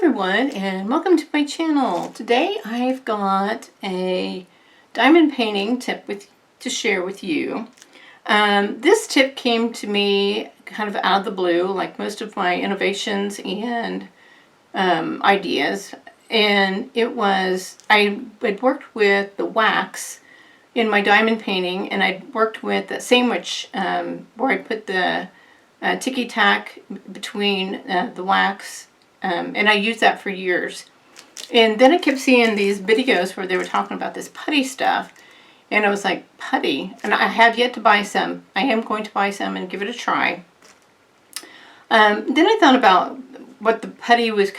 everyone, and welcome to my channel. Today I've got a diamond painting tip to share with you. This tip came to me kind of out of the blue, like most of my innovations and ideas. And it was, I had worked with the wax in my diamond painting, and I'd worked with the sandwich where I put the ticky-tack between the wax. And I used that for years. And then I kept seeing these videos where they were talking about this putty stuff. And I was like, putty? And I have yet to buy some. I am going to buy some and give it a try. Then I thought about what the putty was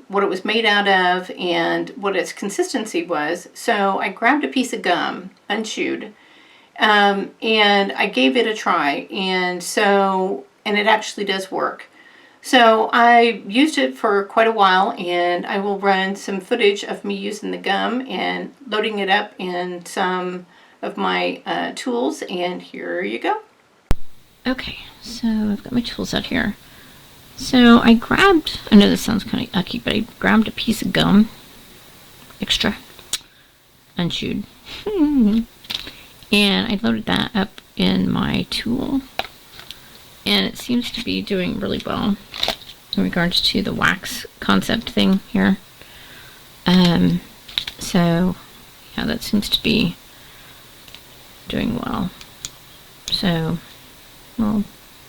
what it was made out of and what its consistency was. So I grabbed a piece of gum, unchewed, and I gave it a try. And it actually does work. So I used it for quite a while, and I will run some footage of me using the gum and loading it up in some of my tools, and here you go. Okay, so I've got my tools out here. So I know this sounds kind of yucky, but I grabbed a piece of gum, extra, unchewed, and I loaded that up in my tool. And it seems to be doing really well in regards to the wax concept thing here. So yeah, that seems to be doing well. So I'll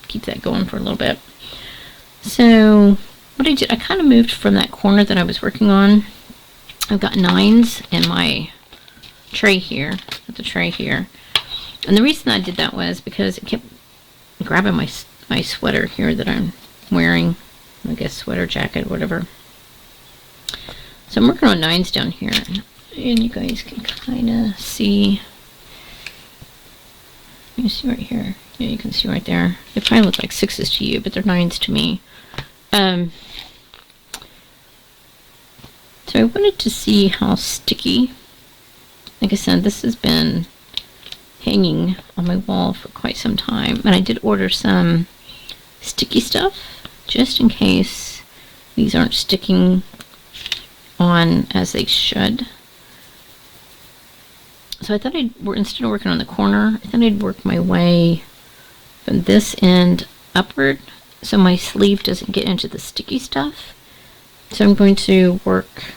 keep that going for a little bit. So what I did, I kind of moved from that corner that I was working on. I've got 9s in my tray here, And the reason I did that was because it kept grabbing my sweater here that I'm wearing, I guess sweater, jacket, whatever. So I'm working on 9s down here, and you guys can kind of see. You see right here. Yeah, you can see right there. They probably look like 6s to you, but they're 9s to me. So I wanted to see how sticky. Like I said, this has been hanging on my wall for quite some time, and I did order some sticky stuff just in case these aren't sticking on as they should. So I thought instead of working on the corner, I thought I'd work my way from this end upward so my sleeve doesn't get into the sticky stuff. So I'm going to work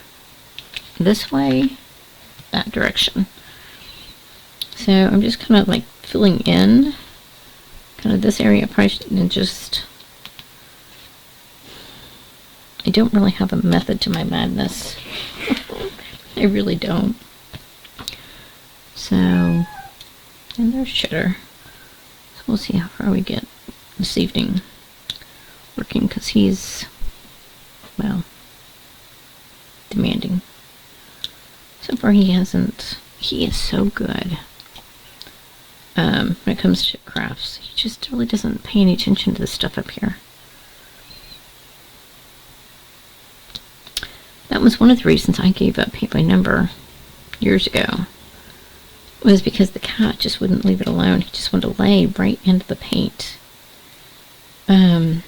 this way, that direction. So I'm just kind of like filling in kind of this area, and I don't really have a method to my madness. I really don't. So, and there's Shitter. So we'll see how far we get this evening working, because he's, well, demanding. So far he is so good. When it comes to crafts, he just really doesn't pay any attention to this stuff up here. That was one of the reasons I gave up paint by number years ago, was because the cat just wouldn't leave it alone. He just wanted to lay right into the paint. And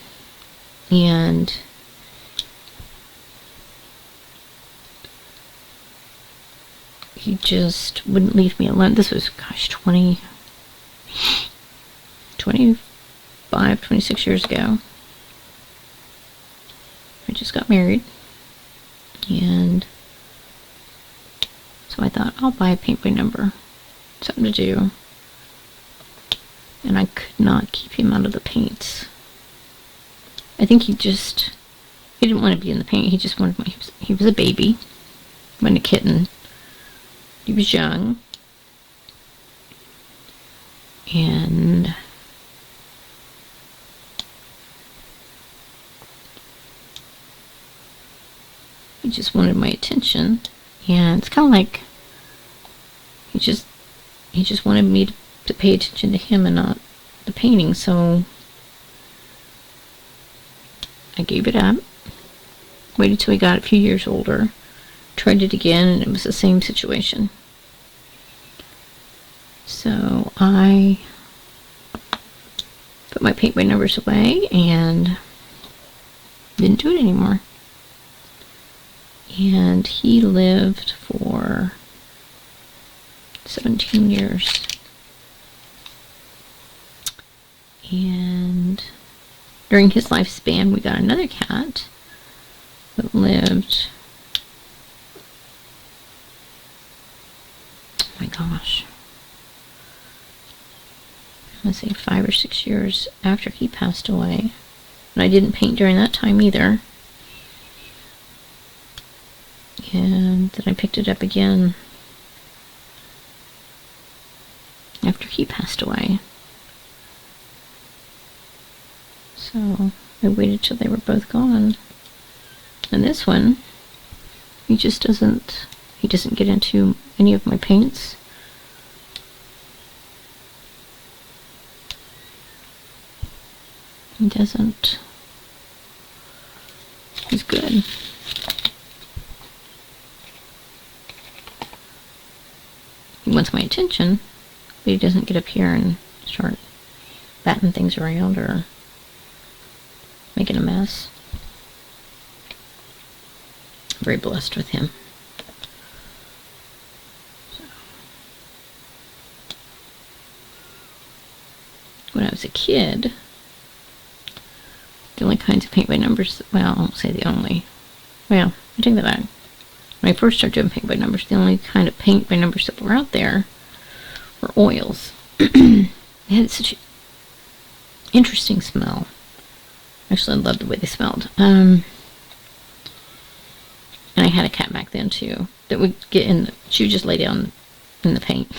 he just wouldn't leave me alone. This was, gosh, 25, 26 years ago. I just got married, and so I thought, I'll buy a paint by number, something to do, and I could not keep him out of the paint. I think he didn't want to be in the paint. He just wanted he was a baby, when a kitten. He was young, and he just wanted my attention, and it's kind of like he just wanted me to pay attention to him and not the painting. So I gave it up, waited till he got a few years older, tried it again, and it was the same situation. So I put my paint by numbers away and didn't do it anymore. and he lived for 17 years. And during his lifespan, we got another cat that lived, oh my gosh, let's say 5 or 6 years after he passed away. And I didn't paint during that time either. And then I picked it up again after he passed away. So I waited till they were both gone. And this one, he doesn't get into any of my paints. He doesn't. He's good. He wants my attention, but he doesn't get up here and start batting things around or making a mess. I'm very blessed with him. So, when I was a kid, the only kinds of paint by numbers, well, I won't say the only. Well, I take that back. When I first started doing paint by numbers, the only kind of paint by numbers that were out there were oils. They had such an interesting smell. Actually, I loved the way they smelled. And I had a cat back then, too, that would get in, she would just lay down in the paint.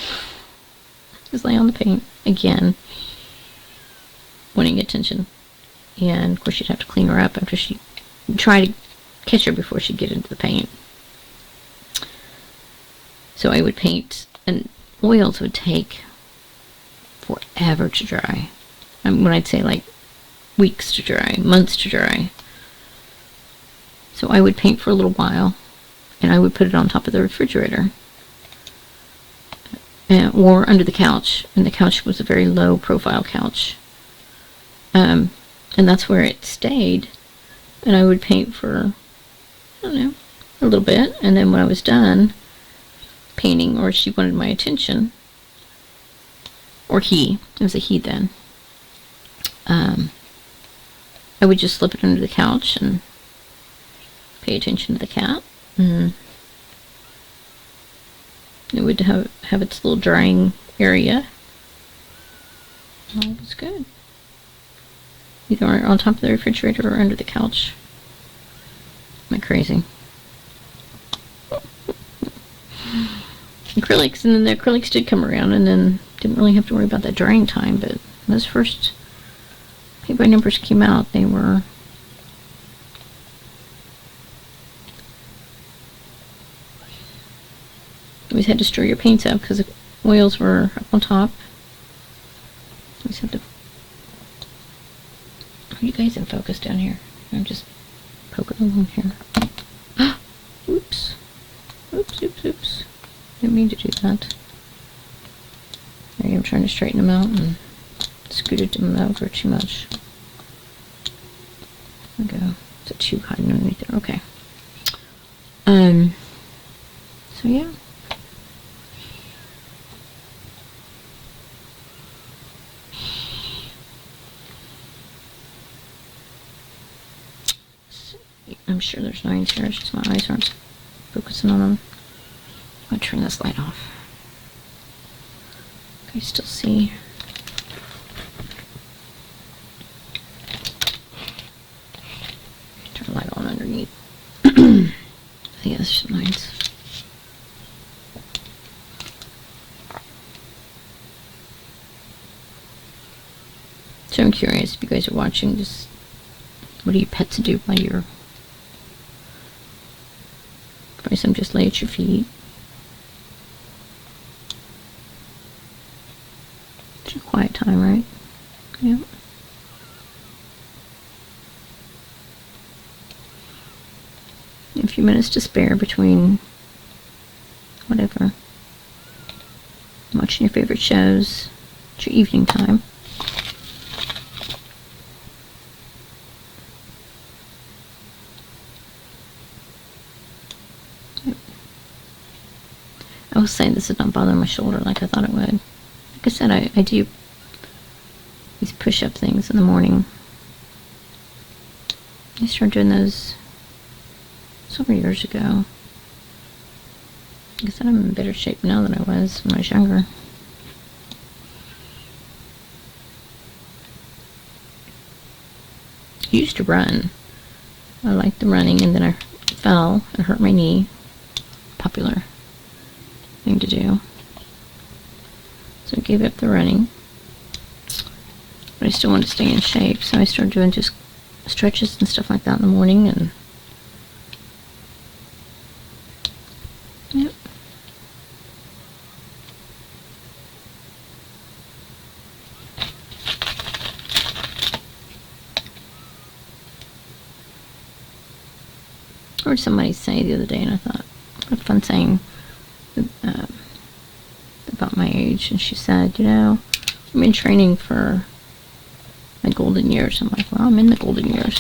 Just lay on the paint, again, wanting attention. And, of course, you'd have to clean her up after she try to catch her before she'd get into the paint. So I would paint, and oils would take forever to dry. When I'd say like weeks to dry, months to dry. So I would paint for a little while, and I would put it on top of the refrigerator. Or under the couch, and the couch was a very low profile couch. And that's where it stayed. And I would paint for, I don't know, a little bit, and then when I was done painting, or she wanted my attention, or it was a he then, I would just slip it under the couch and pay attention to the cat, and it would have its little drying area. All was good. Either on top of the refrigerator or under the couch. Am I crazy? Acrylics, and then the acrylics did come around, and then didn't really have to worry about that drying time, but when those first paint by numbers came out, they were you always had to stir your paints up because the oils were up on top. You always had to. Are you guys in focus down here? I'm just poking along here. Oops. Oops. Didn't mean to do that. Maybe I'm trying to straighten them out and scooted them over too much. There we go. Is it too hiding underneath there? Okay. So yeah. I'm sure there's lines here, it's just my eyes aren't focusing on them. I'm going to turn this light off. Can you still see? Turn the light on underneath. I think there's some lines. So I'm curious if you guys are watching, just what do your pets do while you're... Probably some just lay at your feet. It's a quiet time, right? Yeah. A few minutes to spare between whatever. Watching your favorite shows. It's your evening time. I was saying this is not bothering my shoulder like I thought it would. Like I said, I do these push-up things in the morning. I started doing those several years ago. I guess I'm in better shape now than I was when I was younger. I used to run. I liked the running, and then I fell and hurt my knee. Popular thing to do. So I gave up the running. But I still wanted to stay in shape, so I started doing just stretches and stuff like that in the morning, and yep. I heard somebody say the other day, and I thought, what a fun saying about my age. And she said, I've been training for my golden years. I'm like, well, I'm in the golden years.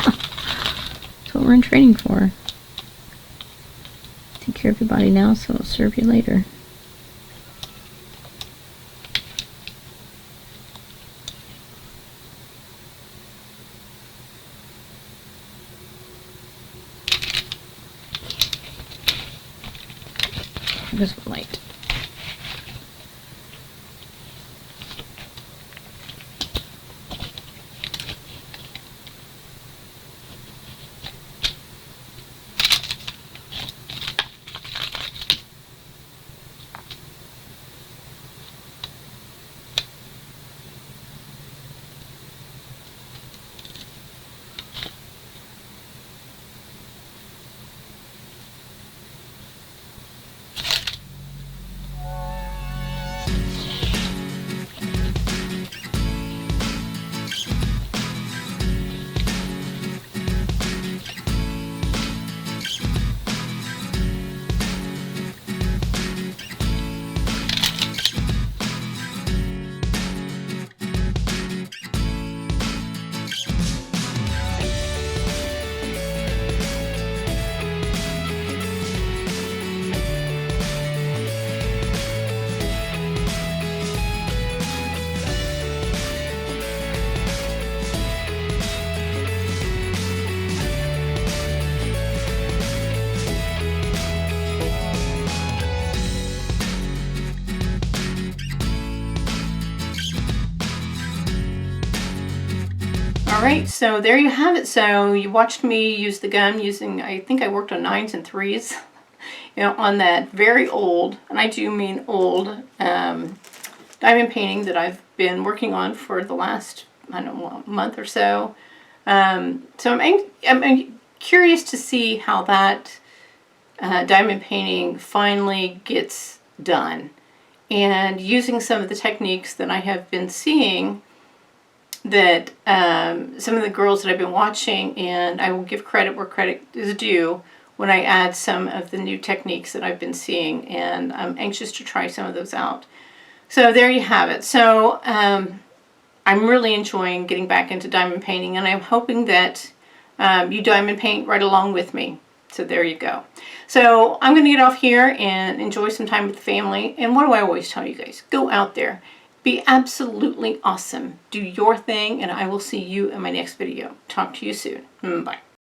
That's what we're in training for. Take care of your body now so it'll serve you later. There's the light. Alright, so there you have it. So you watched me use the gun using, I think I worked on 9s and 3s, on that very old, and I do mean old, diamond painting that I've been working on for the last, I don't know, month or so. So I'm curious to see how that diamond painting finally gets done. And using some of the techniques that I have been seeing, that some of the girls that I've been watching, and I will give credit where credit is due when I add some of the new techniques that I've been seeing, and I'm anxious to try some of those out. So there you have it. So I'm really enjoying getting back into diamond painting, and I'm hoping that you diamond paint right along with me. So there you go. So I'm going to get off here and enjoy some time with the family. And what do I always tell you guys? Go out there. Be absolutely awesome. Do your thing, and I will see you in my next video. Talk to you soon. Bye.